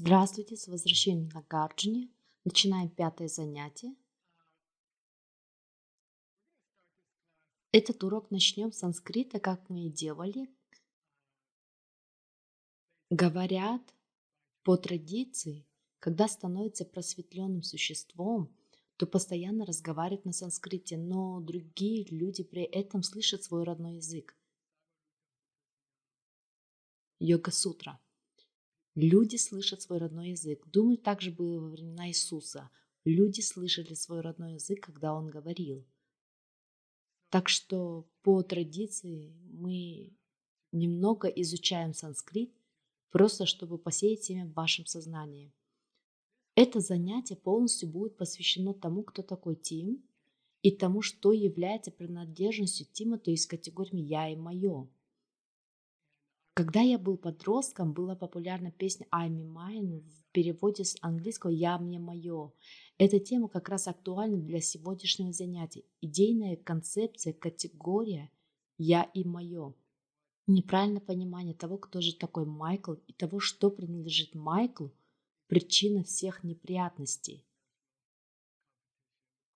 Здравствуйте, с возвращением на Гарджине. Начинаем пятое занятие. Этот урок начнем с санскрита, как мы и делали. Говорят, по традиции, когда становится просветленным существом, то постоянно разговаривает на санскрите, но другие люди при этом слышат свой родной язык. Йога-сутра. Люди слышат свой родной язык. Думаю, так же было во времена Иисуса. Люди слышали свой родной язык, когда Он говорил. Так что по традиции мы немного изучаем санскрит, просто чтобы посеять семя в вашем сознании. Это занятие полностью будет посвящено тому, кто такой Тим, и тому, что является принадлежностью Тима, то есть категориями «я» и «моё». Когда я был подростком, была популярна песня «I'm me mine» в переводе с английского «я мне моё». Эта тема как раз актуальна для сегодняшнего занятия. Идейная концепция, категория «я и моё». Неправильное понимание того, кто же такой Майкл и того, что принадлежит Майклу, причина всех неприятностей.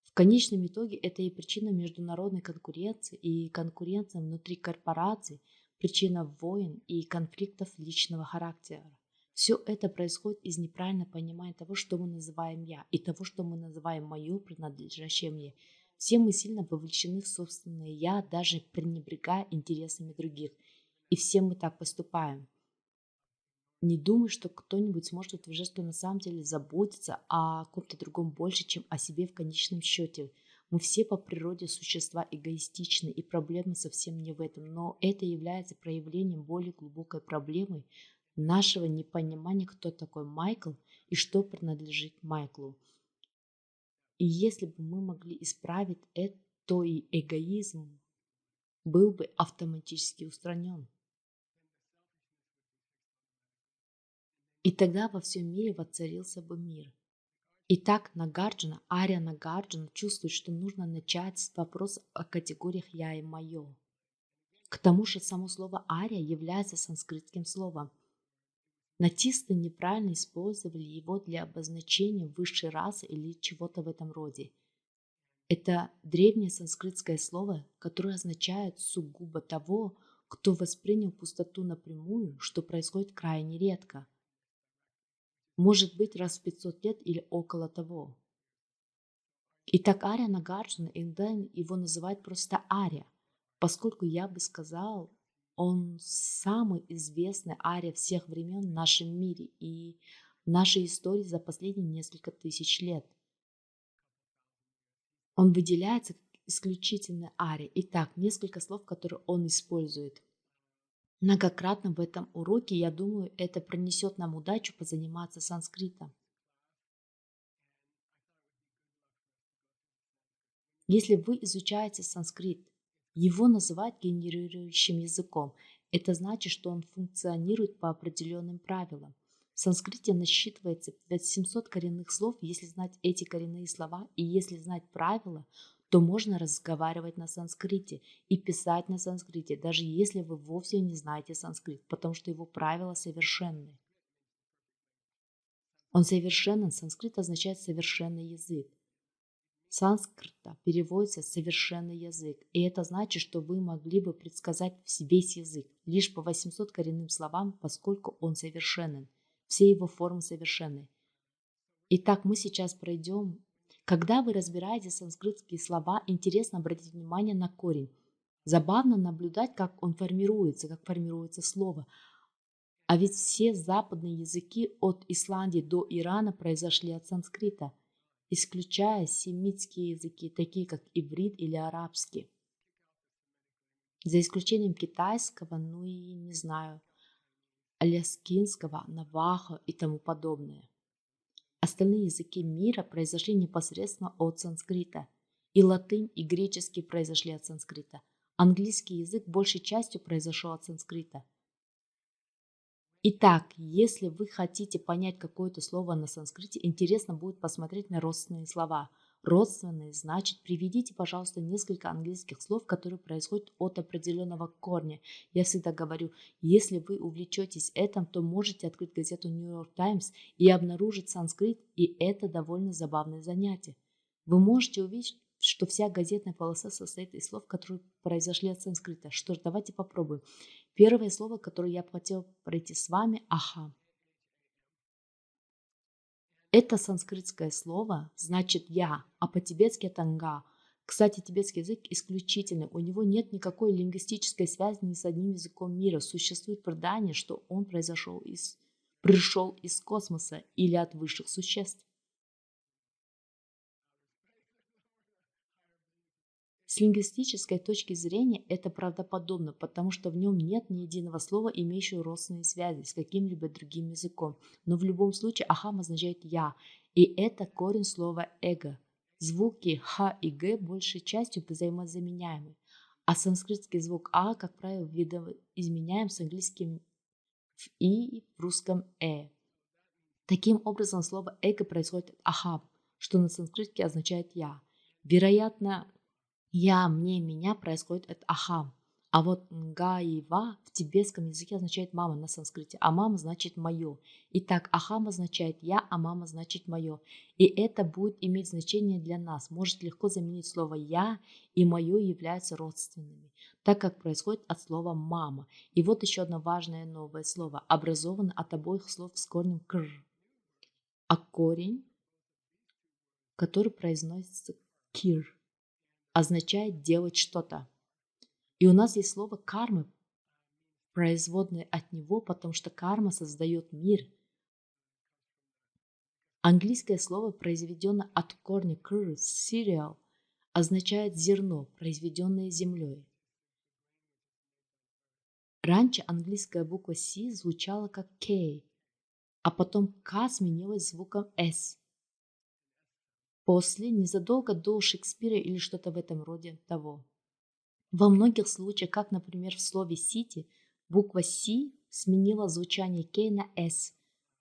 В конечном итоге это и причина международной конкуренции и конкуренции внутри корпораций, причина войн и конфликтов личного характера. Все это происходит из неправильного понимания того, что мы называем «я», и того, что мы называем «моё», принадлежащее мне. Все мы сильно вовлечены в собственное «я», даже пренебрегая интересами других. И все мы так поступаем. Не думай, что кто-нибудь сможет утверждать, что на самом деле заботится о ком-то другом больше, чем о себе в конечном счете. Мы все по природе существа эгоистичны, и проблема совсем не в этом. Но это является проявлением более глубокой проблемы нашего непонимания, кто такой Майкл и что принадлежит Майклу. И если бы мы могли исправить это, то и эгоизм был бы автоматически устранен. И тогда во всем мире воцарился бы мир. Итак, Ария Нагарджуна чувствует, что нужно начать с вопроса о категориях «я» и «моё». К тому же само слово «ария» является санскритским словом. Натисты неправильно использовали его для обозначения высшей расы или чего-то в этом роде. Это древнее санскритское слово, которое означает сугубо того, кто воспринял пустоту напрямую, что происходит крайне редко. Может быть, раз в 500 лет или около того. Итак, Ария Нагарджуна, иногда его называют просто Ария, поскольку я бы сказал, он самый известный Ария всех времен в нашем мире и в нашей истории за последние несколько тысяч лет. Он выделяется как исключительно Ария. Итак, несколько слов, которые он использует. Многократно в этом уроке, я думаю, это принесет нам удачу позаниматься санскритом. Если вы изучаете санскрит, его называют генерирующим языком. Это значит, что он функционирует по определенным правилам. В санскрите насчитывается 700 коренных слов. Если знать эти коренные слова и если знать правила, то можно разговаривать на санскрите и писать на санскрите, даже если вы вовсе не знаете санскрит, потому что его правила совершенны. Он совершенен, санскрит означает совершенный язык. Санскрита переводится «совершенный язык», и это значит, что вы могли бы предсказать весь язык лишь по 800 коренным словам, поскольку он совершенен. Все его формы совершенны. Итак, мы сейчас пройдем. Когда вы разбираете санскритские слова, интересно обратить внимание на корень. Забавно наблюдать, как он формируется, как формируется слово. А ведь все западные языки от Исландии до Ирана произошли от санскрита, исключая семитские языки, такие как иврит или арабский. За исключением китайского, ну и не знаю, аляскинского, навахо и тому подобное. Остальные языки мира произошли непосредственно от санскрита. И латынь, и греческий произошли от санскрита. Английский язык большей частью произошел от санскрита. Итак, если вы хотите понять какое-то слово на санскрите, интересно будет посмотреть на родственные слова. Родственные значит приведите, пожалуйста, несколько английских слов, которые происходят от определенного корня. Я всегда говорю, если вы увлечетесь этим, то можете открыть газету New York Times и обнаружить санскрит, и это довольно забавное занятие. Вы можете увидеть, что вся газетная полоса состоит из слов, которые произошли от санскрита. Что ж, давайте попробуем. Первое слово, которое я бы хотела пройти с вами – аха. Это санскритское слово значит «я», а по-тибетски это «нга». Кстати, тибетский язык исключительный, у него нет никакой лингвистической связи ни с одним языком мира. Существует предание, что он пришел из космоса или от высших существ. С лингвистической точки зрения это правдоподобно, потому что в нем нет ни единого слова, имеющего родственные связи с каким-либо другим языком. Но в любом случае ахам означает «я», и это корень слова «эго». Звуки х и г большей частью взаимозаменяемы, а санскритский звук а, как правило, видоизменяем с английским в и в русском Таким образом, слово эго происходит от ахам, что на санскрите означает «я». Вероятно, я, мне, меня происходит от ахам. А вот нга и ва в тибетском языке означает мама на санскрите, а мама значит мое. Итак, ахам означает я, а мама значит мое. И это будет иметь значение для нас. Может легко заменить слово я и мое являются родственными, так как происходит от слова мама. И вот еще одно важное новое слово, образовано от обоих слов с корнем кр. А корень, который произносится кир, означает делать что-то. И у нас есть слово кармы, производное от него, потому что карма создает мир. Английское слово, произведенное от корня kr, cereal, означает зерно, произведенное землей. Раньше английская буква C звучала как K, а потом K сменилась звуком S. После, незадолго до Шекспира или что-то в этом роде того. Во многих случаях, как, например, в слове «city», буква «C» сменила звучание «k» на «s».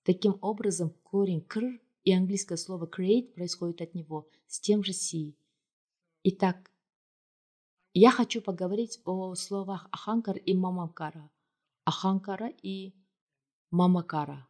Таким образом, корень «кр» и английское слово «create» происходит от него с тем же «c». Итак, я хочу поговорить о словах «аханкар» и «мамакара». «Аханкара» и «мамакара».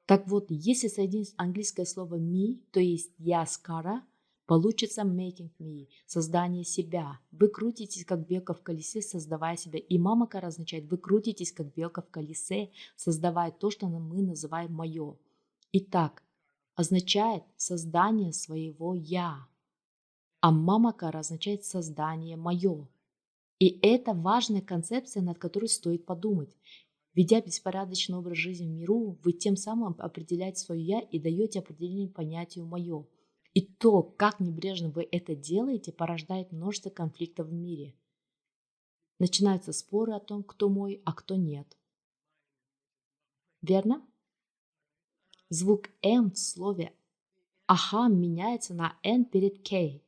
Так вот, если соединить английское слово «me», то есть «я» с «кара», получится making me, создание себя. Вы крутитесь, как белка в колесе, создавая себя. И мамакара означает, вы крутитесь, как белка в колесе, создавая то, что мы называем мое. Итак, означает создание своего я. А мамакара означает создание мое. И это важная концепция, над которой стоит подумать. Ведя беспорядочный образ жизни в миру, вы тем самым определяете свое «я» и даете определение понятию «моё». И то, как небрежно вы это делаете, порождает множество конфликтов в мире. Начинаются споры о том, кто мой, а кто нет. Верно? Звук «м» в слове «ахам» меняется на «н» перед «к».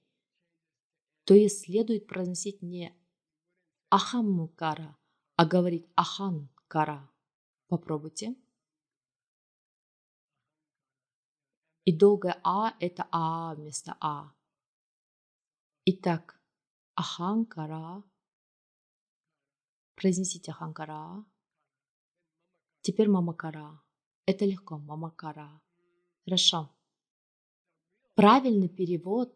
То есть следует произносить не «ахаммукара», а говорить «аханкара». Попробуйте. И долгое «а» – это «а» вместо «а». Итак, аханкара. Произнесите аханкара. Теперь мамакара. Это легко, мамакара. Хорошо. Правильный перевод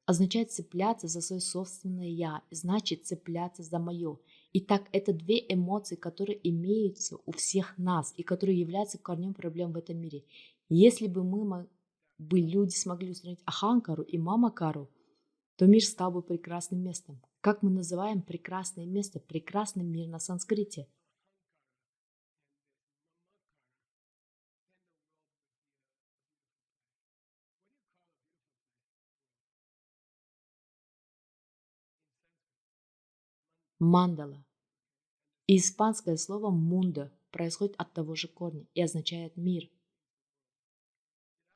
означает цепляться за свое собственное «я», значит цепляться за мое. Итак, это две эмоции, которые имеются у всех нас и которые являются корнем проблем в этом мире. Если бы люди смогли устранить аханкару и мамакару, то мир стал бы прекрасным местом. Как мы называем прекрасное место? Прекрасный мир на санскрите. Мандала. И испанское слово «мундо» происходит от того же корня и означает «мир».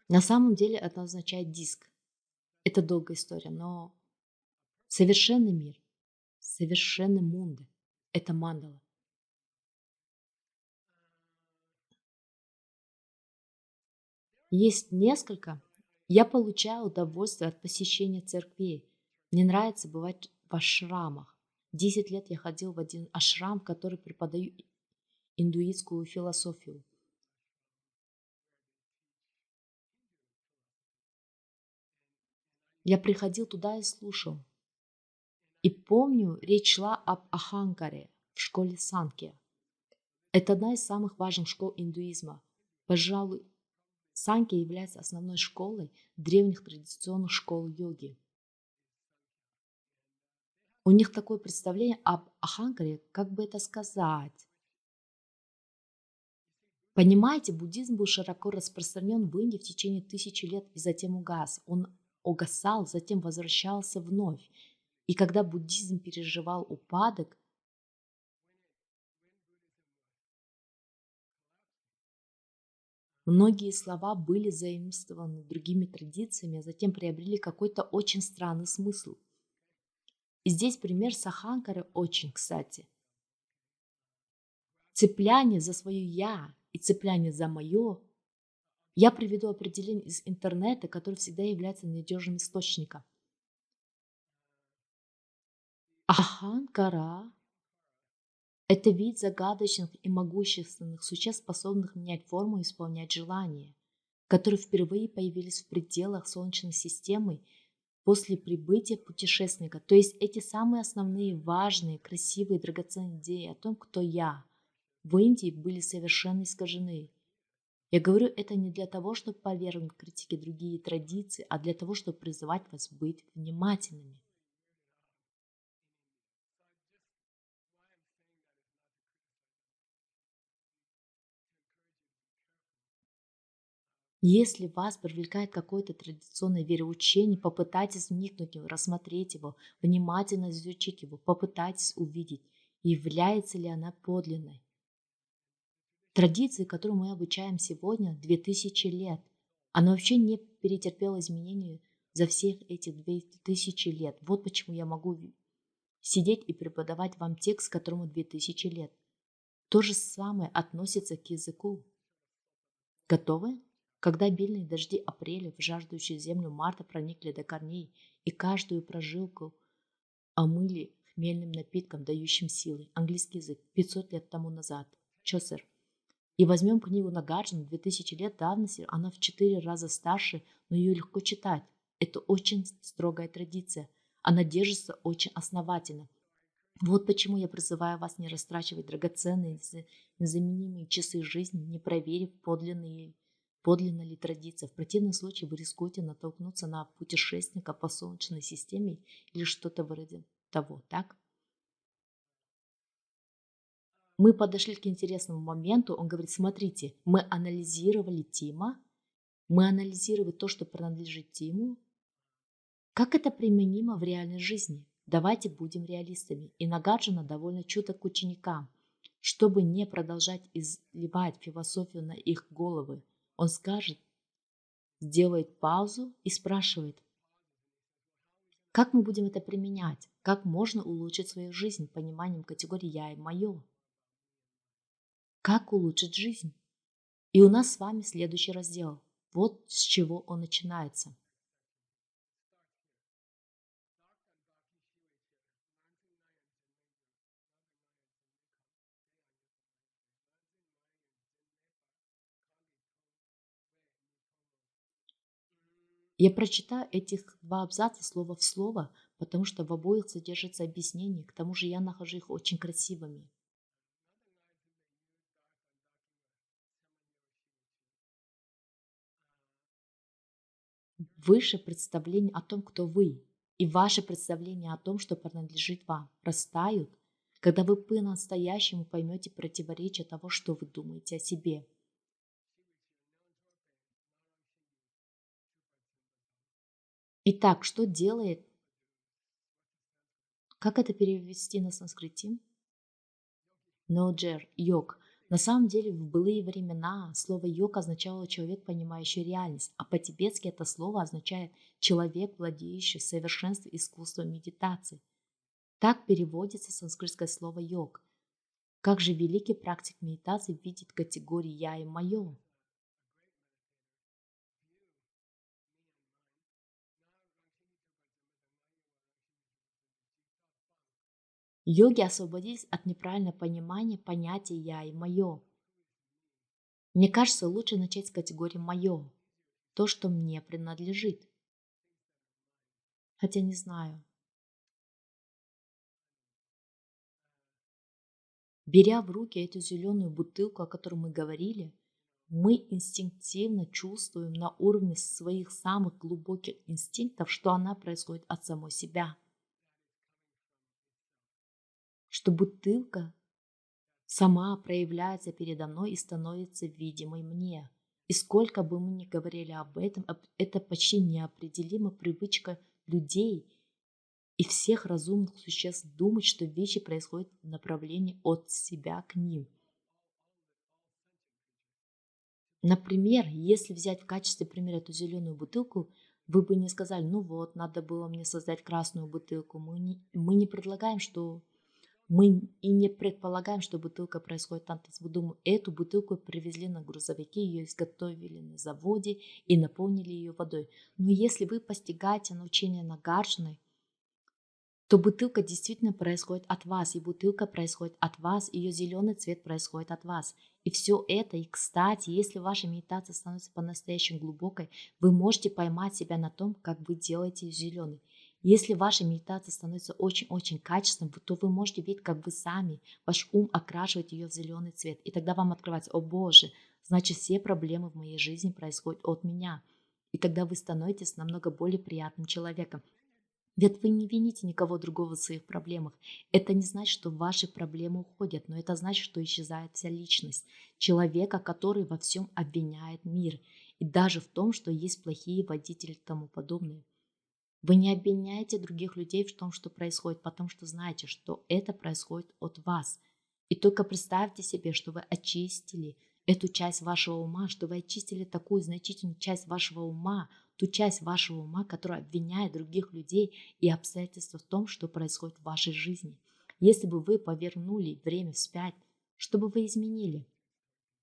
На самом деле это означает «диск». Это долгая история, но совершенный мир, совершенный мундо – это мандала. Есть несколько. Я получаю удовольствие от посещения церквей. Мне нравится бывать в ашрамах. 10 лет я ходил в один ашрам, в который преподаю индуистскую философию. Я приходил туда и слушал. И помню, речь шла об Аханкаре в школе Санкья. Это одна из самых важных школ индуизма. Пожалуй, Санкья является основной школой древних традиционных школ йоги. У них такое представление об Аханкаре, как бы это сказать. Понимаете, буддизм был широко распространен в Индии в течение тысячи лет и затем угас. Он угасал, затем возвращался вновь. И когда буддизм переживал упадок, многие слова были заимствованы другими традициями, а затем приобрели какой-то очень странный смысл. И здесь пример Саханкары очень кстати. Цепляние за свое «я» и цепляние за мое. Я приведу определение из интернета, которое всегда является надежным источником. Аханкара — это вид загадочных и могущественных существ, способных менять форму и исполнять желания, которые впервые появились в пределах Солнечной системы после прибытия путешественника. То есть эти самые основные, важные, красивые, драгоценные идеи о том, кто я, в Индии были совершенно искажены. Я говорю это не для того, чтобы повергнуть критике другие традиции, а для того, чтобы призывать вас быть внимательными. Если вас привлекает какое-то традиционное вероучение, попытайтесь вникнуть в него, рассмотреть его, внимательно изучить его, попытайтесь увидеть, является ли она подлинной. Традиции, которую мы обучаем сегодня, 2000 лет. Она вообще не претерпела изменений за всех эти 2000 лет. Вот почему я могу сидеть и преподавать вам текст, которому 2000 лет. То же самое относится к языку. Готовы? Когда обильные дожди апреля в жаждущую землю марта проникли до корней и каждую прожилку омыли хмельным напитком, дающим силы. Английский язык 500 лет тому назад. Чосер. И возьмем книгу Нагарджуна 2000 лет давности, она в 4 раза старше, но ее легко читать. Это очень строгая традиция. Она держится очень основательно. Вот почему я призываю вас не растрачивать драгоценные, незаменимые часы жизни, не проверив подлинна ли традиция. В противном случае вы рискуете натолкнуться на путешественника по Солнечной системе или что-то вроде того, так? Мы подошли к интересному моменту. Он говорит, смотрите, мы анализировали Тима, мы анализировали то, что принадлежит Тиму. Как это применимо в реальной жизни? Давайте будем реалистами. И Нагарджуна довольно чуток к ученикам. Чтобы не продолжать изливать философию на их головы, он скажет, сделает паузу и спрашивает, как мы будем это применять? Как можно улучшить свою жизнь пониманием категории «я» и «моё»? Как улучшить жизнь? И у нас с вами следующий раздел. Вот с чего он начинается. Я прочитаю этих два абзаца слово в слово, потому что в обоих содержится объяснение, к тому же я нахожу их очень красивыми. Выше представление о том, кто вы, и ваше представление о том, что принадлежит вам, растают, когда вы по-настоящему поймете противоречие того, что вы думаете о себе. Итак, что делает, как это перевести на санскрите? Ноджер, йог. На самом деле, в былые времена слово йог означало человек, понимающий реальность, а по-тибетски это слово означает человек, владеющий в совершенстве искусством медитации. Так переводится санскритское слово йог. Как же великий практик медитации видит категории «я» и «моё»? Йоги освободились от неправильного понимания понятия «я» и «моё». Мне кажется, лучше начать с категории «моё», то, что мне принадлежит. Хотя не знаю. Беря в руки эту зеленую бутылку, о которой мы говорили, мы инстинктивно чувствуем на уровне своих самых глубоких инстинктов, что она происходит от самой себя. Что бутылка сама проявляется передо мной и становится видимой мне. И сколько бы мы ни говорили об этом, это почти неопределимая привычка людей и всех разумных существ думать, что вещи происходят в направлении от себя к ним. Например, если взять в качестве примера эту зеленую бутылку, вы бы не сказали, ну вот, надо было мне создать красную бутылку. Мы не предлагаем, что мы и не предполагаем, что бутылка происходит от нас. Вы думаете, эту бутылку привезли на грузовике, ее изготовили на заводе и наполнили ее водой. Но если вы постигаете научение Нагарджуны, то бутылка действительно происходит от вас, и бутылка происходит от вас, ее зеленый цвет происходит от вас. И все это, и кстати, если ваша медитация становится по-настоящему глубокой, вы можете поймать себя на том, как вы делаете ее зеленый. Если ваша медитация становится очень-очень качественной, то вы можете видеть, как вы сами, ваш ум окрашивает ее в зеленый цвет. И тогда вам открывается, о боже, значит все проблемы в моей жизни происходят от меня. И тогда вы становитесь намного более приятным человеком. Ведь вы не вините никого другого в своих проблемах. Это не значит, что ваши проблемы уходят, но это значит, что исчезает вся личность человека, который во всем обвиняет мир. И даже в том, что есть плохие водители и тому подобное. Вы не обвиняете других людей в том, что происходит, потому что знаете, что это происходит от вас. И только представьте себе, что вы очистили эту часть вашего ума, что вы очистили такую значительную часть вашего ума, ту часть вашего ума, которая обвиняет других людей и обстоятельства в том, что происходит в вашей жизни. Если бы вы повернули время вспять, что бы вы изменили?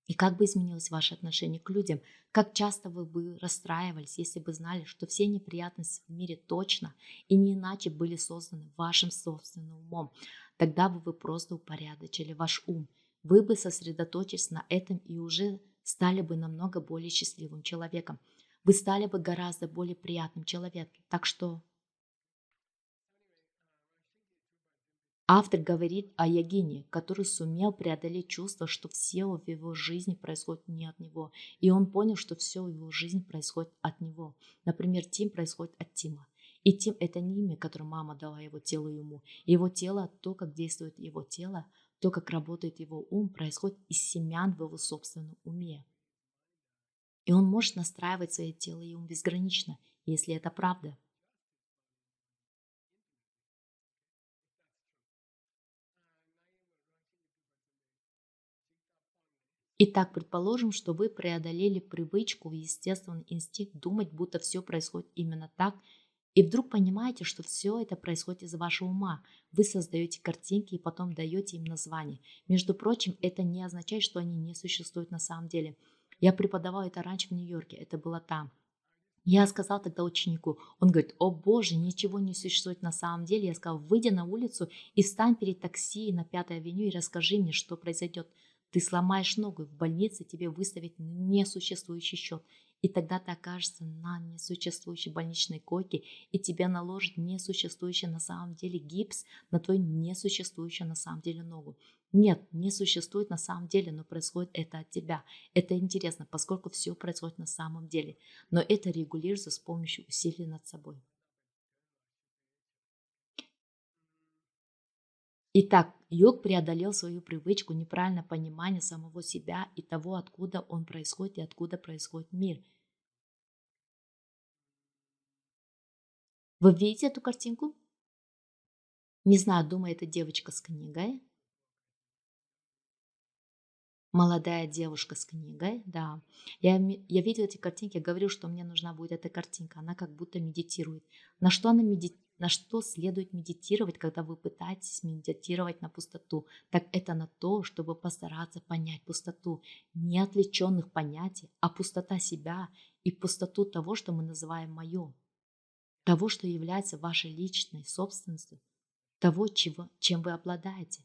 И как бы изменилось ваше отношение к людям? Как часто вы бы расстраивались, если бы знали, что все неприятности в мире точно и не иначе были созданы вашим собственным умом? Тогда бы вы просто упорядочили ваш ум. Вы бы сосредоточились на этом и уже стали бы намного более счастливым человеком. Вы стали бы гораздо более приятным человеком. Так что автор говорит о Ягине, который сумел преодолеть чувство, что все в его жизни происходит не от него. И он понял, что все в его жизни происходит от него. Например, Тим происходит от Тима. И Тим– это не имя, которое мама дала его телу и ему. Его тело, то, как действует его тело, то, как работает его ум, происходит из семян в его собственном уме. И он может настраивать свое тело и ум безгранично, если это правда. Итак, предположим, что вы преодолели привычку и естественный инстинкт думать, будто все происходит именно так, и вдруг понимаете, что все это происходит из вашего ума. Вы создаете картинки и потом даете им название. Между прочим, это не означает, что они не существуют на самом деле. Я преподавал это раньше в Нью-Йорке, это было там. Я сказал тогда ученику, он говорит, о боже, ничего не существует на самом деле. Я сказал, выйди на улицу и встань перед такси на Пятой авеню и расскажи мне, что произойдет. Ты сломаешь ногу, в больнице тебе выставят несуществующий счет. И тогда ты окажешься на несуществующей больничной койке, и тебе наложат несуществующий на самом деле гипс на твою несуществующую на самом деле ногу. Нет, не существует на самом деле, но происходит это от тебя. Это интересно, поскольку все происходит на самом деле. Но это регулируется с помощью усилий над собой. Итак, йог преодолел свою привычку неправильного понимания самого себя и того, откуда он происходит и откуда происходит мир. Вы видите эту картинку? Не знаю, думаю, это девочка с книгой. Молодая девушка с книгой, да. Я видела эти картинки, я говорю, что мне нужна будет эта картинка. Она как будто медитирует. На что следует медитировать, когда вы пытаетесь медитировать на пустоту? Так это на то, чтобы постараться понять пустоту. Не отвлеченных понятий, а пустота себя и пустоту того, что мы называем «моё». Того, что является вашей личной собственностью. того, чем вы обладаете.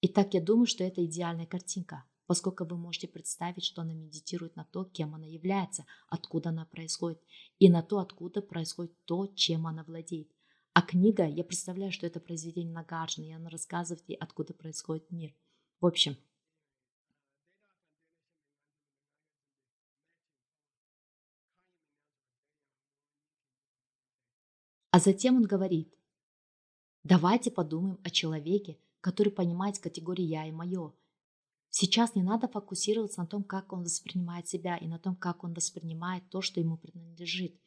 Итак, я думаю, что это идеальная картинка, поскольку вы можете представить, что она медитирует на то, кем она является, откуда она происходит, и на то, откуда происходит то, чем она владеет. А книга, я представляю, что это произведение Нагарджуны, и она рассказывает ей, откуда происходит мир. В общем, а затем он говорит, давайте подумаем о человеке, который понимает категории «я» и «моё». Сейчас не надо фокусироваться на том, как он воспринимает себя и на том, как он воспринимает то, что ему принадлежит.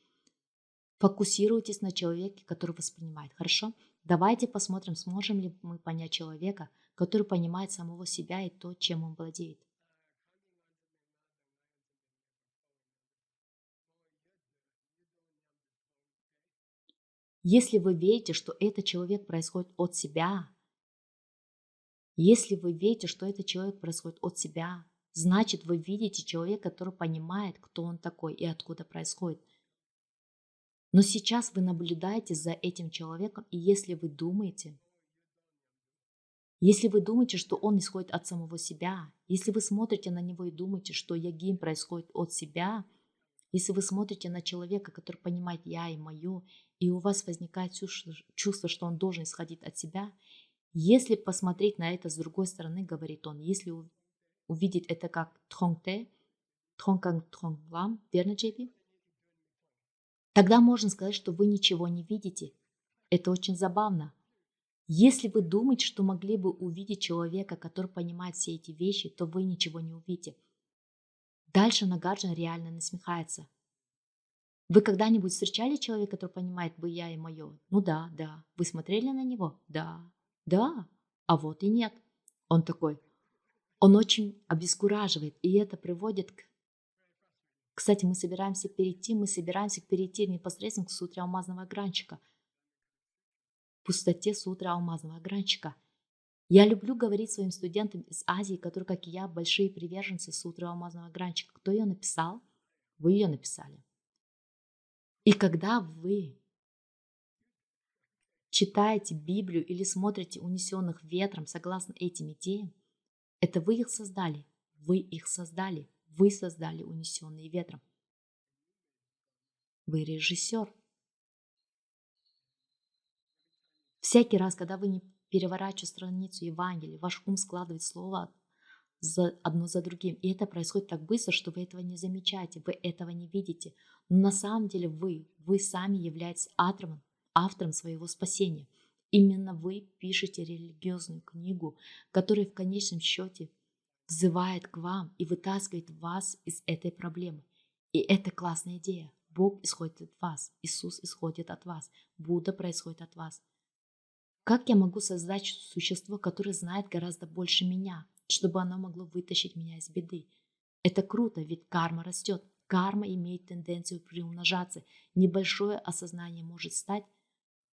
Фокусируйтесь на человеке, который воспринимает. Хорошо? Давайте посмотрим, сможем ли мы понять человека, который понимает самого себя и то, чем он владеет. Если вы верите, что этот человек происходит от себя, если вы верите, что этот человек происходит от себя, значит, вы видите человека, который понимает, кто он такой и откуда происходит. Но сейчас вы наблюдаете за этим человеком, и если вы думаете, что он исходит от самого себя, если вы смотрите на него и думаете, что ягин происходит от себя, если вы смотрите на человека, который понимает я и мое, и у вас возникает чувство, что он должен исходить от себя, если посмотреть на это с другой стороны, говорит он, если увидеть это как тхонгте, тхонгканг тхонгвам, верно, Джейпи? Тогда можно сказать, что вы ничего не видите. Это очень забавно. Если вы думаете, что могли бы увидеть человека, который понимает все эти вещи, то вы ничего не увидите. Дальше Нагарджуна реально насмехается. Вы когда-нибудь встречали человека, который понимает «вы, я и мое»? Ну да, да. Вы смотрели на него? Да, да. А вот и нет. Он такой. Он очень обескураживает, и это приводит к... Кстати, мы собираемся перейти непосредственно к сутре алмазного огранчика, пустоте сутры алмазного огранчика. Я люблю говорить своим студентам из Азии, которые, как и я, большие приверженцы сутры алмазного огранчика. Кто ее написал? Вы ее написали. И когда вы читаете Библию или смотрите «Унесенных ветром» согласно этим идеям, это вы их создали. Вы их создали. Вы создали «Унесенные ветром». Вы режиссер. Всякий раз, когда вы не переворачиваете страницу Евангелия, ваш ум складывает слова одно за другим. И это происходит так быстро, что вы этого не замечаете, вы этого не видите. Но на самом деле вы сами являетесь автором своего спасения. Именно вы пишете религиозную книгу, которая в конечном счете взывает к вам и вытаскивает вас из этой проблемы. И это классная идея. Бог исходит от вас, Иисус исходит от вас, Будда происходит от вас. Как я могу создать существо, которое знает гораздо больше меня, чтобы оно могло вытащить меня из беды? Это круто, ведь карма растет. Карма имеет тенденцию приумножаться. Небольшое осознание может стать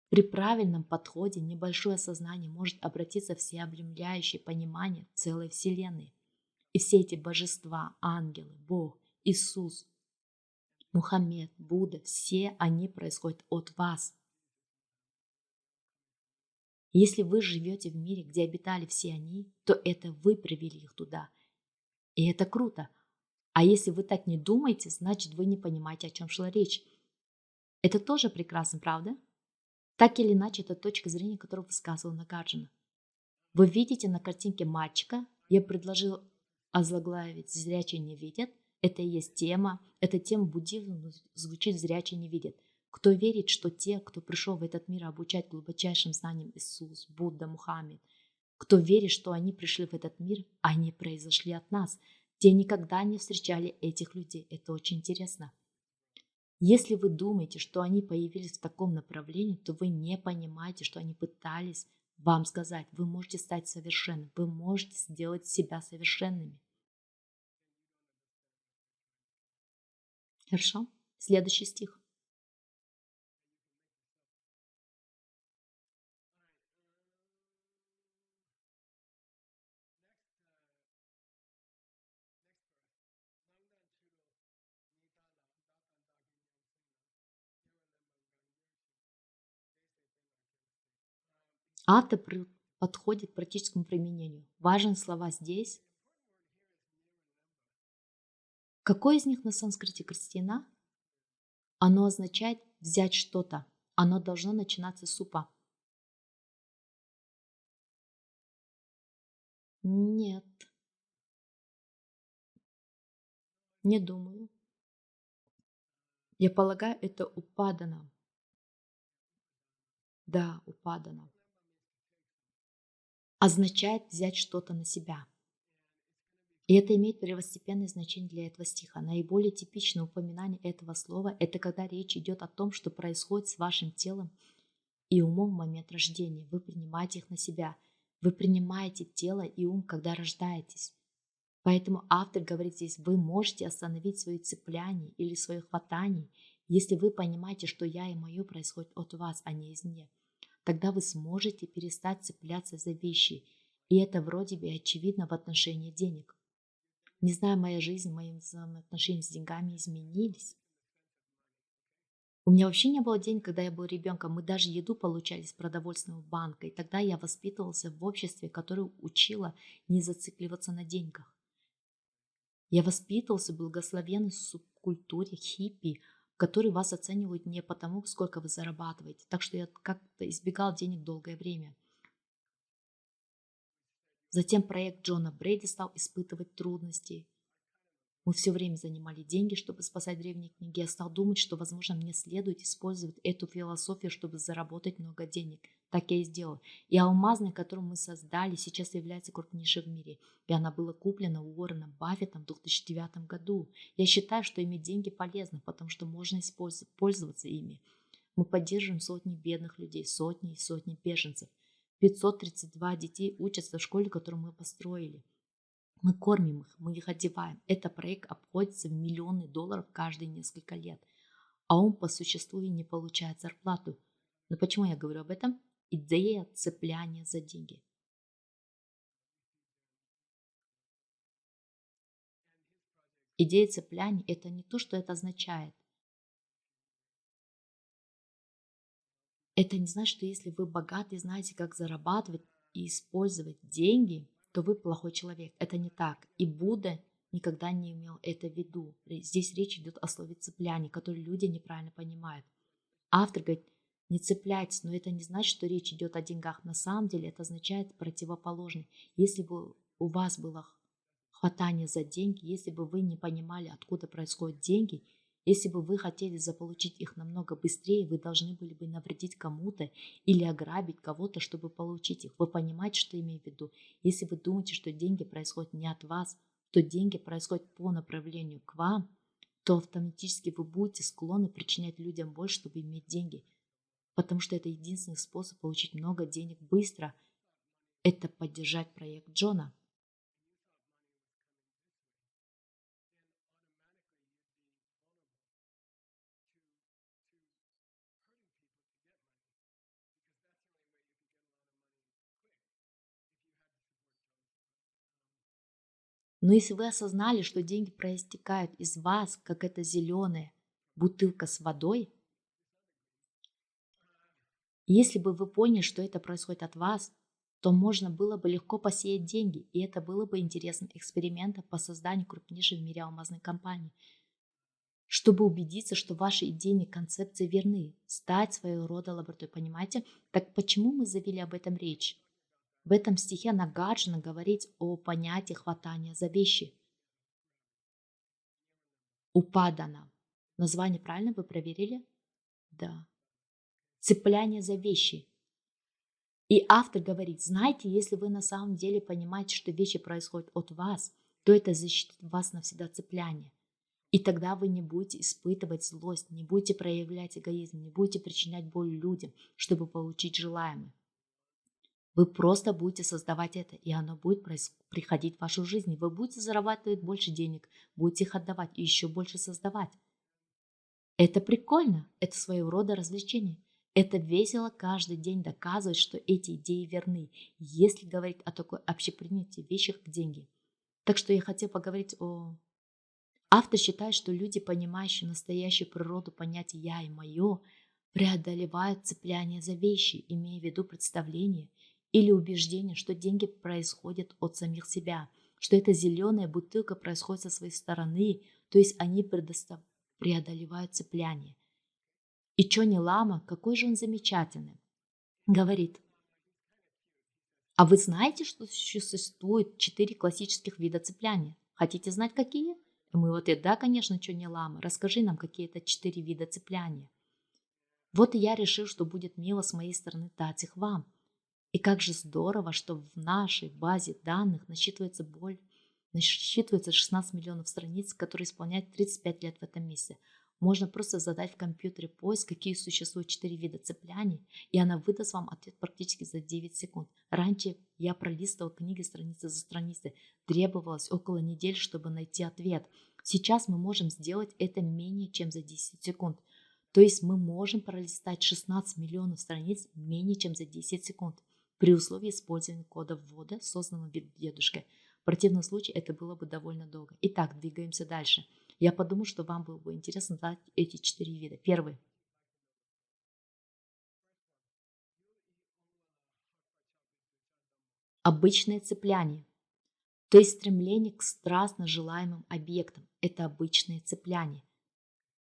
при правильном подходе, небольшое осознание может обратиться в всеобъемляющее понимание целой Вселенной. И все эти божества, ангелы, Бог, Иисус, Мухаммед, Будда, все они происходят от вас. Если вы живете в мире, где обитали все они, то это вы привели их туда. И это круто. А если вы так не думаете, значит вы не понимаете, о чем шла речь. Это тоже прекрасно, правда? Так или иначе, это точка зрения, которую высказывал Нагарджуна. Вы видите на картинке мальчика, я предложил озаглавить «Зрячие не видят». Это и есть тема. Эта тема буддизма звучит «Зрячие не видят». Кто верит, что те, кто пришел в этот мир обучать глубочайшим знаниям Иисус, Будда, Мухаммед, кто верит, что они пришли в этот мир, они произошли от нас. Те никогда не встречали этих людей. Это очень интересно. Если вы думаете, что они появились в таком направлении, то вы не понимаете, что они пытались вам сказать. Вы можете стать совершенным. Вы можете сделать себя совершенными. Хорошо? Следующий стих. Автор подходит к практическому применению. Важные слова здесь. Какое из них на санскрите крестьяна? Оно означает взять что-то. Оно должно начинаться с супа. Нет, не думаю. Я полагаю, это упадана. Да, упадана. Означает взять что-то на себя. И это имеет первостепенное значение для этого стиха. Наиболее типичное упоминание этого слова – это когда речь идет о том, что происходит с вашим телом и умом в момент рождения. Вы принимаете их на себя. Вы принимаете тело и ум, когда рождаетесь. Поэтому автор говорит здесь, вы можете остановить свое цепляние или свое хватание, если вы понимаете, что я и мое происходит от вас, а не извне. Тогда вы сможете перестать цепляться за вещи. И это вроде бы очевидно в отношении денег. Не знаю, моя жизнь, мои взаимоотношения с деньгами изменились. У меня вообще не было денег, когда я был ребенком. Мы даже еду получали из продовольственного банка. И тогда я воспитывался в обществе, которое учило не зацикливаться на деньгах. Я воспитывался в благословенной субкультуре хиппи, в которой вас оценивают не потому, сколько вы зарабатываете. Так что я как-то избегал денег долгое время. Затем проект Джона Брейди стал испытывать трудности. Мы все время занимали деньги, чтобы спасать древние книги. Я стал думать, что, возможно, мне следует использовать эту философию, чтобы заработать много денег. Так я и сделал. И алмазная, которую мы создали, сейчас является крупнейшей в мире. И она была куплена Уорреном Баффетом в 2009 году. Я считаю, что иметь деньги полезно, потому что можно пользоваться ими. Мы поддерживаем сотни бедных людей, сотни и сотни беженцев. 532 детей учатся в школе, которую мы построили. Мы кормим их, мы их одеваем. Этот проект обходится в миллионы долларов каждые несколько лет. А он по существу и не получает зарплату. Но почему я говорю об этом? Идея цепляния за деньги. Идея цепляния – это не то, что это означает. Это не значит, что если вы богаты, знаете, как зарабатывать и использовать деньги, то вы плохой человек. Это не так. И Будда никогда не имел это в виду. Здесь речь идет о слове цепляние, которое люди неправильно понимают. Автор говорит, не цепляйтесь, но это не значит, что речь идет о деньгах. На самом деле это означает противоположное. Если бы у вас было хватание за деньги, если бы вы не понимали, откуда происходят деньги, если бы вы хотели заполучить их намного быстрее, вы должны были бы навредить кому-то или ограбить кого-то, чтобы получить их. Вы понимаете, что имею в виду? Если вы думаете, что деньги происходят не от вас, то деньги происходят по направлению к вам, то автоматически вы будете склонны причинять людям боль, чтобы иметь деньги. Потому что это единственный способ получить много денег быстро. Это поддержать проект Джона. Но если вы осознали, что деньги проистекают из вас, как эта зеленая бутылка с водой, если бы вы поняли, что это происходит от вас, то можно было бы легко посеять деньги, и это было бы интересным экспериментом по созданию крупнейшей в мире алмазной компании. Чтобы убедиться, что ваши идейные концепции верны, стать своего рода лабораторией, понимаете? Так почему мы завели об этом речь? В этом стихе Нагарджуна говорить о понятии хватания за вещи. Упадана. Название правильно вы проверили? Да. Цепляние за вещи. И автор говорит, знаете, если вы на самом деле понимаете, что вещи происходят от вас, то это защитит вас навсегда цепляние. И тогда вы не будете испытывать злость, не будете проявлять эгоизм, не будете причинять боль людям, чтобы получить желаемое. Вы просто будете создавать это, и оно будет приходить в вашу жизнь. И вы будете зарабатывать больше денег, будете их отдавать и еще больше создавать. Это прикольно, это своего рода развлечение. Это весело каждый день доказывать, что эти идеи верны, если говорить о такой общепринятой вещи, как деньги. Так что я хотела поговорить о... Автор считает, что люди, понимающие настоящую природу понятия «я» и «моё», преодолевают цепляние за вещи, имея в виду представление или убеждение, что деньги происходят от самих себя, что эта зеленая бутылка происходит со своей стороны, то есть они преодолевают цепляние. И Чони Лама, какой же он замечательный, говорит: а вы знаете, что существует 4 классических вида цепляния? Хотите знать, какие? И мы вот и да, конечно, Чони Лама, расскажи нам, какие это 4 вида цепляния. Вот и я решил, что будет мило с моей стороны дать их вам. И как же здорово, что в нашей базе данных насчитывается 16 миллионов страниц, которые исполняют 35 лет в этом месяце. Можно просто задать в компьютере поиск, какие существуют 4 вида цепляний, и она выдаст вам ответ практически за 9 секунд. Раньше я пролистывал книги страница за страницей. Требовалось около недели, чтобы найти ответ. Сейчас мы можем сделать это менее чем за 10 секунд. То есть мы можем пролистать 16 миллионов страниц менее чем за 10 секунд при условии использования кода ввода, созданного дедушкой. В противном случае это было бы довольно долго. Итак, двигаемся дальше. Я подумал, что вам было бы интересно знать эти 4 вида. Первый. Обычное цепляние. То есть стремление к страстно желаемым объектам. Это обычное цепляние.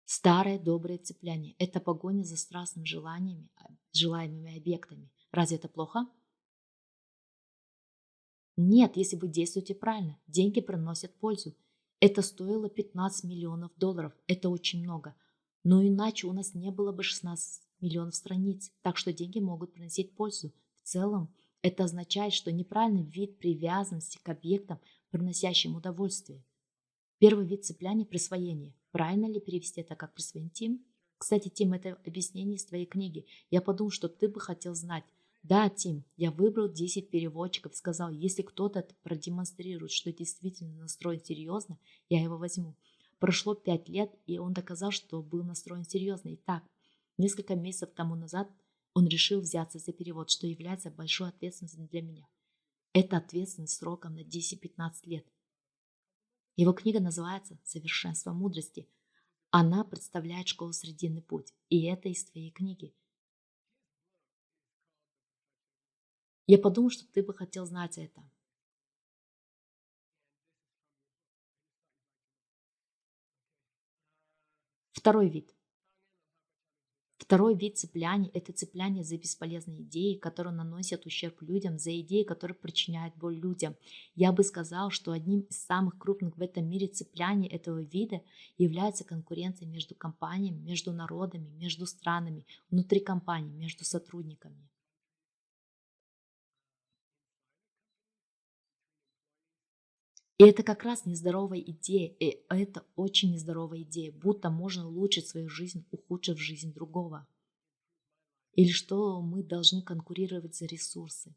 Старое доброе цепляние. Это погоня за страстными желаемыми объектами. Разве это плохо? Нет, если вы действуете правильно. Деньги приносят пользу. Это стоило 15 миллионов долларов. Это очень много. Но иначе у нас не было бы 16 миллионов страниц. Так что деньги могут приносить пользу. В целом, это означает, что неправильный вид привязанности к объектам, приносящим удовольствие. Первый вид цепляния – присвоение. Правильно ли перевести это как присвоение, Тим? Кстати, Тим, это объяснение из твоей книги. Я подумал, что ты бы хотел знать. Да, Тим, я выбрал 10 переводчиков и сказал, если кто-то продемонстрирует, что действительно настроен серьезно, я его возьму. Прошло 5 лет, и он доказал, что был настроен серьезно. Итак, несколько месяцев тому назад он решил взяться за перевод, что является большой ответственностью для меня. Это ответственность сроком на 10-15 лет. Его книга называется «Совершенство мудрости». Она представляет школу «Срединный путь», и это из твоей книги. Я подумал, что ты бы хотел знать это. Второй вид. Второй вид цепляния – это цепляние за бесполезные идеи, которые наносят ущерб людям, за идеи, которые причиняют боль людям. Я бы сказал, что одним из самых крупных в этом мире цепляний этого вида является конкуренция между компаниями, между народами, между странами, внутри компаний, между сотрудниками. И это как раз нездоровая идея, и это очень нездоровая идея, будто можно улучшить свою жизнь, ухудшив жизнь другого. Или что мы должны конкурировать за ресурсы.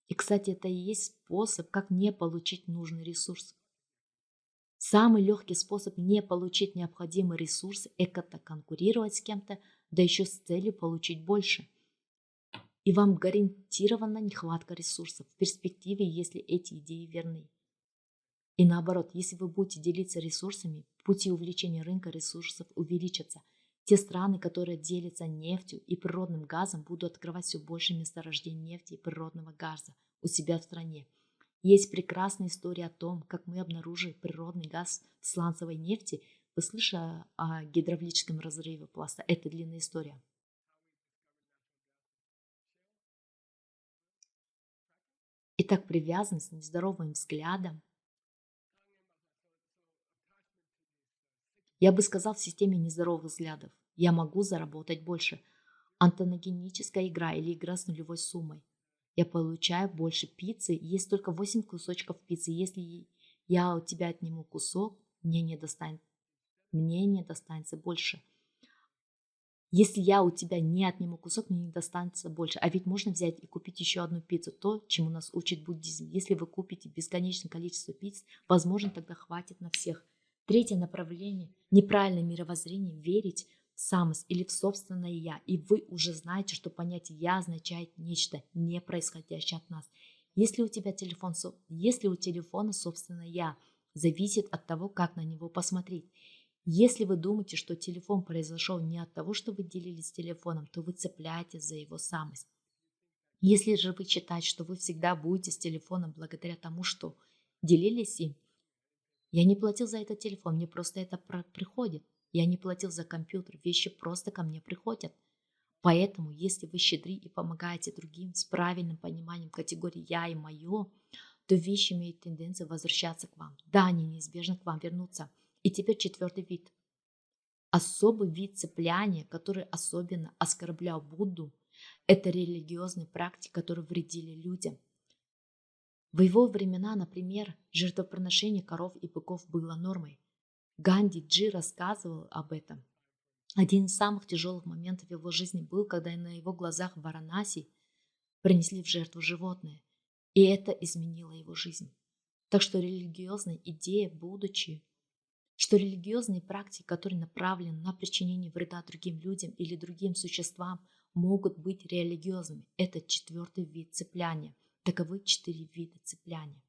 И, кстати, это и есть способ, как не получить нужный ресурс. Самый легкий способ не получить необходимый ресурс – это конкурировать с кем-то, да еще с целью получить больше. И вам гарантирована нехватка ресурсов в перспективе, если эти идеи верны. И наоборот, если вы будете делиться ресурсами, пути увеличения рынка ресурсов увеличатся. Те страны, которые делятся нефтью и природным газом, будут открывать все больше месторождений нефти и природного газа у себя в стране. Есть прекрасная история о том, как мы обнаружили природный газ в сланцевой нефти. Вы слышали о гидравлическом разрыве пласта? Это длинная история. Итак, привязанность к нездоровым взглядам. Я бы сказал, в системе нездоровых взглядов я могу заработать больше. Антогеническая игра или игра с нулевой суммой. Я получаю больше пиццы, есть только 8 кусочков пиццы. Если я у тебя отниму кусок, мне не достанется больше. Если я у тебя не отниму кусок, мне не достанется больше. А ведь можно взять и купить еще одну пиццу. То, чему нас учит буддизм. Если вы купите бесконечное количество пицц, возможно, тогда хватит на всех. Третье направление – неправильное мировоззрение – верить в самость или в собственное «я». И вы уже знаете, что понятие «я» означает нечто, не происходящее от нас. Если у телефона собственное «я», зависит от того, как на него посмотреть. Если вы думаете, что телефон произошел не от того, что вы делились телефоном, то вы цепляетесь за его самость. Если же вы считаете, что вы всегда будете с телефоном благодаря тому, что делились им, я не платил за этот телефон, мне просто это приходит. Я не платил за компьютер, вещи просто ко мне приходят. Поэтому, если вы щедры и помогаете другим с правильным пониманием категории «я» и «моё», то вещи имеют тенденцию возвращаться к вам. Да, они неизбежно к вам вернутся. И теперь четвертый вид. Особый вид цепляния, который особенно оскорблял Будду, это религиозные практики, которые вредили людям. В его времена, например, жертвоприношение коров и быков было нормой. Ганди Джи рассказывал об этом. Один из самых тяжелых моментов его жизни был, когда на его глазах в Варанаси принесли в жертву животное, и это изменило его жизнь. Так что религиозная идея, что религиозные практики, которые направлены на причинение вреда другим людям или другим существам, могут быть религиозными. Это четвертый вид цепляния. Таковы 4 вида цепляния.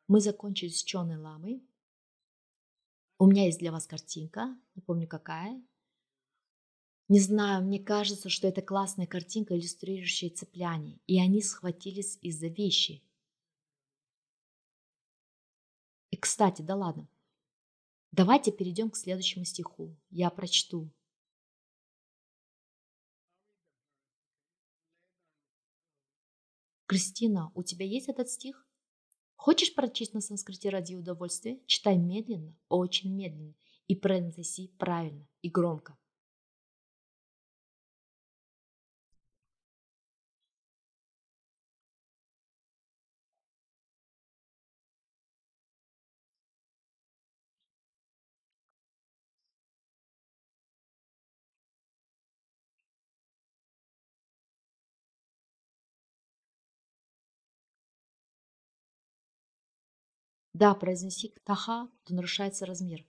Мы закончили с Чоной Ламой. У меня есть для вас картинка, не помню какая. Не знаю, мне кажется, что это классная картинка, иллюстрирующая цепляние. И они схватились из-за вещи. И, кстати, да ладно. Давайте перейдем к следующему стиху. Я прочту. Кристина, у тебя есть этот стих? Хочешь прочесть на санскрите ради удовольствия? Читай медленно, очень медленно. И произнеси правильно и громко. Да, произнеси ктаха, то нарушается размер.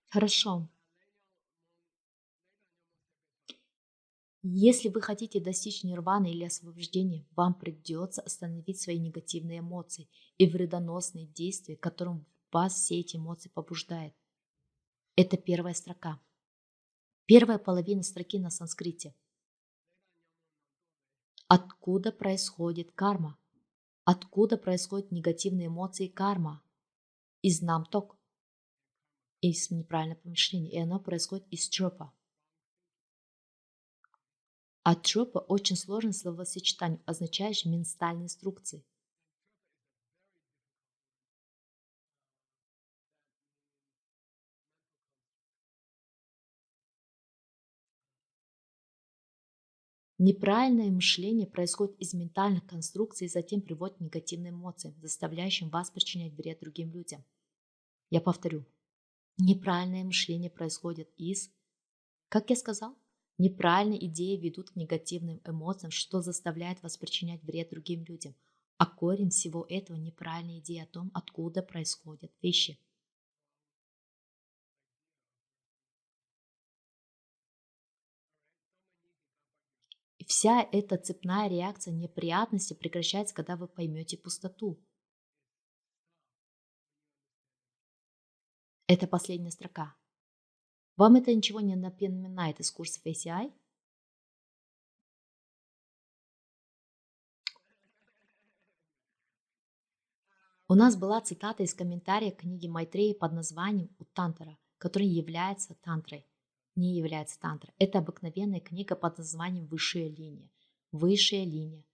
Хорошо. Если вы хотите достичь нирваны или освобождения, вам придется остановить свои негативные эмоции и вредоносные действия, которым вас все эти эмоции побуждают. Это первая строка. Первая половина строки на санскрите. Откуда происходит карма? Откуда происходят негативные эмоции карма? Из намток, из неправильного помышления. И оно происходит из тропа. А тропа очень сложное словосочетание, означающее ментальные инструкции. Неправильное мышление происходит из ментальных конструкций и затем приводит к негативным эмоциям, заставляющим вас причинять вред другим людям. Я повторю. Неправильное мышление происходит из, как я сказал, неправильные идеи ведут к негативным эмоциям, что заставляет вас причинять вред другим людям. А корень всего этого – неправильная идея о том, откуда происходят вещи. И вся эта цепная реакция неприятности прекращается, когда вы поймете пустоту. Это последняя строка. Вам это ничего не напоминает из курсов ACI? У нас была цитата из комментария книги Майтреи под названием «Уттантара», который является тантрой. Не является тантрой. Это обыкновенная книга под названием «Высшая линия». Высшая линия.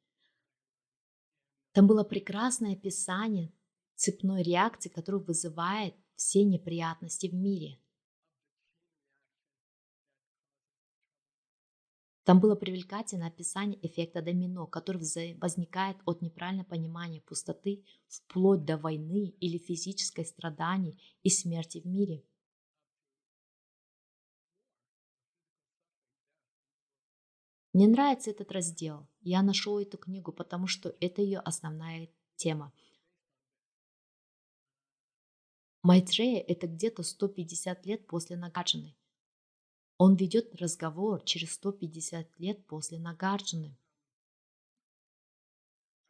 Там было прекрасное описание цепной реакции, которая вызывает все неприятности в мире. Там было привлекательное описание эффекта домино, который возникает от неправильного понимания пустоты вплоть до войны или физической страданий и смерти в мире. Мне нравится этот раздел. Я нашел эту книгу, потому что это ее основная тема. Майтрея — это где-то 150 лет после Нагарджуны. Он ведет разговор через 150 лет после Нагарджуны.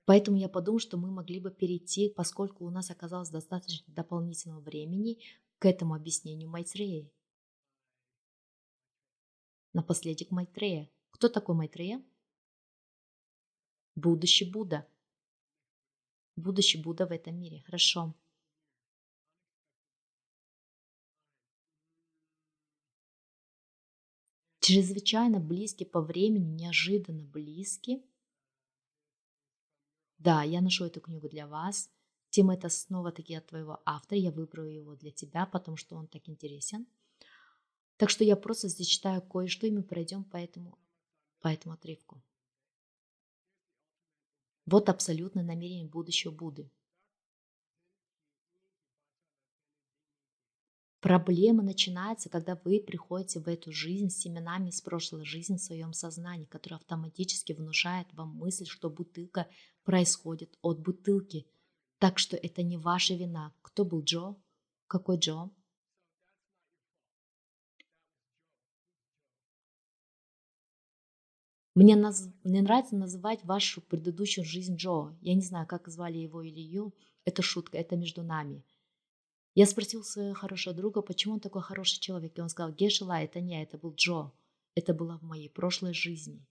Поэтому я подумал, что мы могли бы перейти, поскольку у нас оказалось достаточно дополнительного времени, к этому объяснению Майтреи. Напоследок Майтрея. Кто такой Майтрея? Будущий Будда. Будущий Будда в этом мире. Хорошо. Чрезвычайно близкий по времени, неожиданно близкий. Да, я ношу эту книгу для вас. Тема это снова-таки от твоего автора. Я выбрала его для тебя, потому что он так интересен. Так что я просто здесь читаю кое-что, и мы пройдем по этому отрывку. Вот абсолютное намерение будущего Будды. Проблема начинается, когда вы приходите в эту жизнь с семенами из прошлой жизни в своем сознании, которое автоматически внушает вам мысль, что бутылка происходит от бутылки. Так что это не ваша вина. Кто был Джо? Какой Джо? Мне нравится называть вашу предыдущую жизнь Джо. Я не знаю, как звали его или ее. Это шутка, это между нами. Я спросил своего хорошего друга, почему он такой хороший человек. И он сказал, Гешела, это не я, это был Джо. Это было в моей прошлой жизни.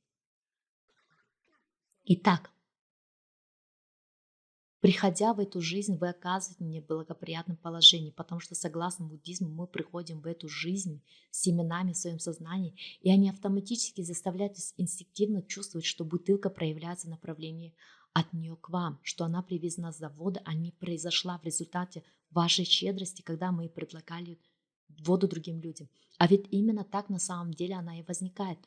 Итак, приходя в эту жизнь, вы оказываетесь в неблагоприятном положении, потому что, согласно буддизму, мы приходим в эту жизнь с семенами в своем сознании, и они автоматически заставляют нас инстинктивно чувствовать, что бутылка проявляется в направлении от нее к вам, что она привезена с завода, а не произошла в результате вашей щедрости, когда мы предлагали воду другим людям. А ведь именно так на самом деле она и возникает.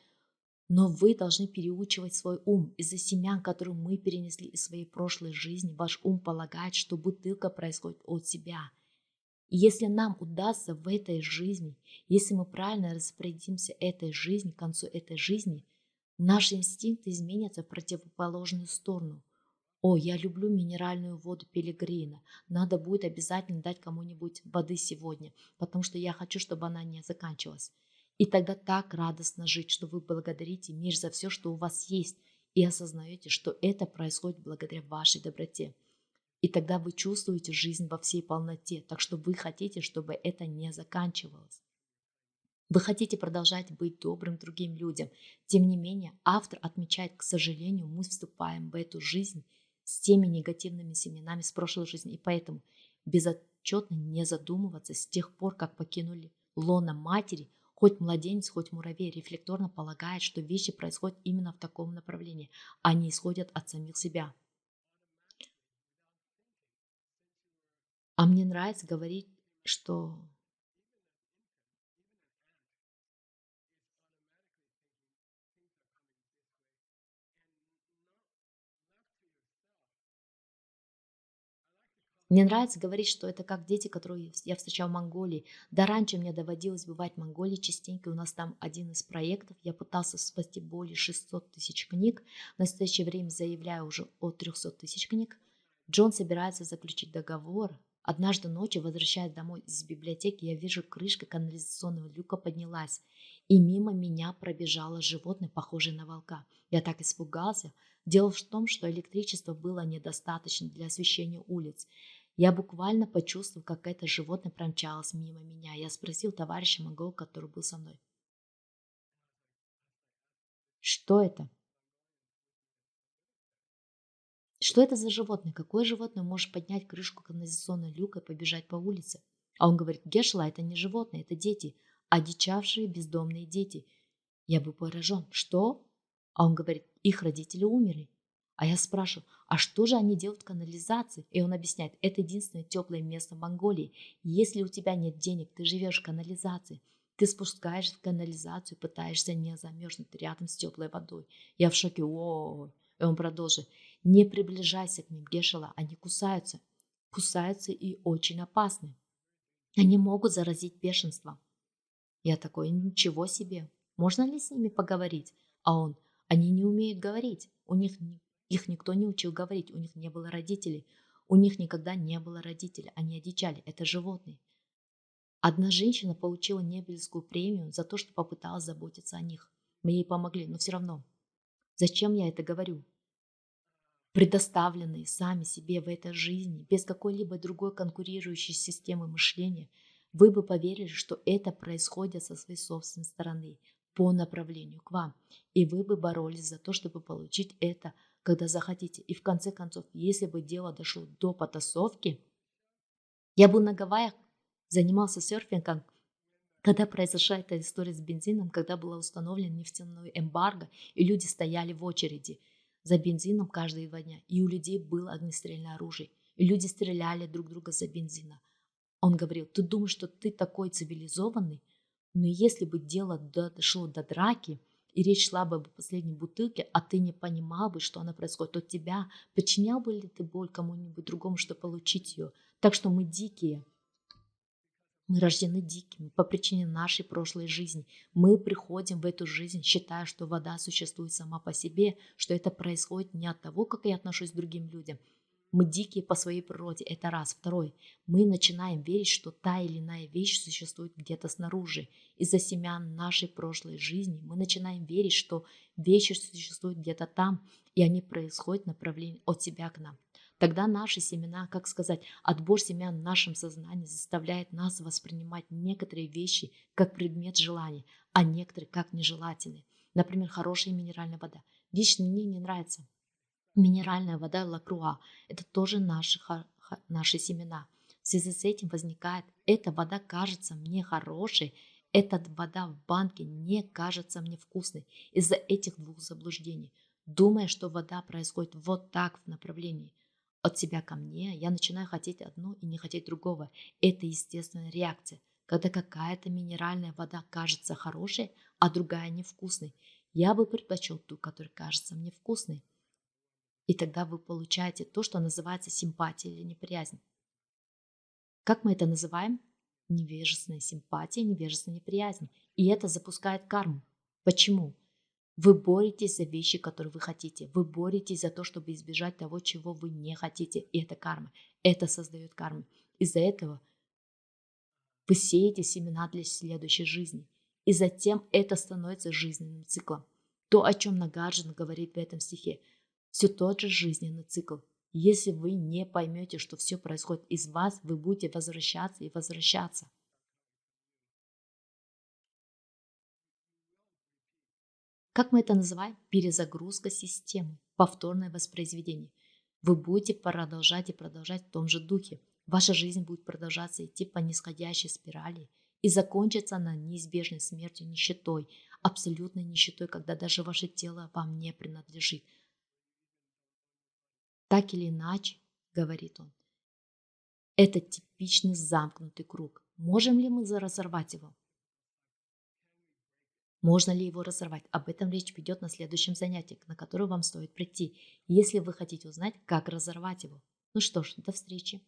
Но вы должны переучивать свой ум. Из-за семян, которые мы перенесли из своей прошлой жизни, ваш ум полагает, что бутылка происходит от себя. И если нам удастся в этой жизни, если мы правильно распорядимся этой жизнью, к концу этой жизни, наши инстинкты изменятся в противоположную сторону. О, я люблю минеральную воду Пилигрина. Надо будет обязательно дать кому-нибудь воды сегодня, потому что я хочу, чтобы она не заканчивалась. И тогда так радостно жить, что вы благодарите мир за все, что у вас есть, и осознаете, что это происходит благодаря вашей доброте. И тогда вы чувствуете жизнь во всей полноте, так что вы хотите, чтобы это не заканчивалось. Вы хотите продолжать быть добрым другим людям. Тем не менее, автор отмечает, к сожалению, мы вступаем в эту жизнь с теми негативными семенами с прошлой жизни, и поэтому безотчетно не задумываться с тех пор, как покинули лоно матери, хоть младенец, хоть муравей рефлекторно полагает, что вещи происходят именно в таком направлении, а не исходят от самих себя. А мне нравится говорить, что Мне нравится говорить, что это как дети, которые я встречал в Монголии. Да, раньше мне доводилось бывать в Монголии частенько. У нас там один из проектов. Я пытался спасти более 600 тысяч книг. В настоящее время заявляю уже о 300 тысяч книг. Джон собирается заключить договор. Однажды ночью, возвращаясь домой из библиотеки, я вижу, крышка канализационного люка поднялась, и мимо меня пробежало животное, похожее на волка. Я так испугался. Дело в том, что электричества было недостаточно для освещения улиц. Я буквально почувствовал, как это животное промчалось мимо меня. Я спросил товарища Монгола, который был со мной, что это? Что это за животное? Какое животное может поднять крышку канализационного люка и побежать по улице? А он говорит, Гешла, это не животные, это дети, одичавшие бездомные дети. Я был поражен. Что? А он говорит, их родители умерли. А я спрашиваю, а что же они делают в канализации? И он объясняет, это единственное теплое место в Монголии. Если у тебя нет денег, ты живешь в канализации. Ты спускаешься в канализацию, пытаешься не замерзнуть рядом с теплой водой. Я в шоке. О, и он продолжит. Не приближайся к ним, Гешела, они кусаются. Кусаются и очень опасны. Они могут заразить бешенством. Я такой, ничего себе. Можно ли с ними поговорить? А он, они умеют говорить. Их никто не учил говорить, у них не было родителей. У них никогда не было родителей, они одичали, это животные. Одна женщина получила Нобелевскую премию за то, что попыталась заботиться о них. Мы ей помогли, но все равно. Зачем я это говорю? Предоставленные сами себе в этой жизни, без какой-либо другой конкурирующей системы мышления, вы бы поверили, что это происходит со своей собственной стороны, по направлению к вам. И вы бы боролись за то, чтобы получить это, когда захотите. И в конце концов, если бы дело дошло до потасовки, я был на Гавайях, занимался серфингом, когда произошла эта история с бензином, когда было установлено нефтяное эмбарго, и люди стояли в очереди за бензином каждые 2 дня, и у людей было огнестрельное оружие, и люди стреляли друг друга за бензина. Он говорил: ты думаешь, что ты такой цивилизованный? Но если бы дело дошло до драки, и речь шла бы об последней бутылке, а ты не понимал бы, что она происходит, то тебя причинял бы ли ты боль кому-нибудь другому, чтобы получить ее? Так что мы дикие. Мы рождены дикими по причине нашей прошлой жизни. Мы приходим в эту жизнь, считая, что вода существует сама по себе, что это происходит не от того, как я отношусь к другим людям. Мы дикие по своей природе, это раз. Второй, мы начинаем верить, что та или иная вещь существует где-то снаружи. Из-за семян нашей прошлой жизни мы начинаем верить, что вещи существуют где-то там, и они происходят в направлении от себя к нам. Тогда наши семена, как сказать, отбор семян в нашем сознании заставляет нас воспринимать некоторые вещи как предмет желаний, а некоторые как нежелательные. Например, хорошая минеральная вода. Лично мне не нравится минеральная вода Лакруа. Это тоже наши семена. В связи с этим возникает: эта вода кажется мне хорошей, эта вода в банке не кажется мне вкусной. Из-за этих двух заблуждений, думая, что вода происходит вот так в направлении от себя ко мне, я начинаю хотеть одно и не хотеть другого. Это естественная реакция, когда какая-то минеральная вода кажется хорошей, а другая невкусной. Я бы предпочел ту, которая кажется мне вкусной. И тогда вы получаете то, что называется симпатия или неприязнь. Как мы это называем? Невежественная симпатия, невежественная неприязнь. И это запускает карму. Почему? Вы боретесь за вещи, которые вы хотите. Вы боретесь за то, чтобы избежать того, чего вы не хотите. И это карма. Это создает карму. Из-за этого вы сеете семена для следующей жизни. И затем это становится жизненным циклом. То, о чем Нагарджуна говорит в этом стихе, все тот же жизненный цикл. Если вы не поймете, что все происходит из вас, вы будете возвращаться и возвращаться. Как мы это называем? Перезагрузка системы, повторное воспроизведение. Вы будете продолжать и продолжать в том же духе. Ваша жизнь будет продолжаться идти по нисходящей спирали и закончится она неизбежной смертью, нищетой, абсолютной нищетой, когда даже ваше тело вам не принадлежит. Так или иначе, говорит он, это типичный замкнутый круг. Можем ли мы разорвать его? Можно ли его разорвать? Об этом речь пойдет на следующем занятии, на которое вам стоит прийти, если вы хотите узнать, как разорвать его. Ну что ж, до встречи.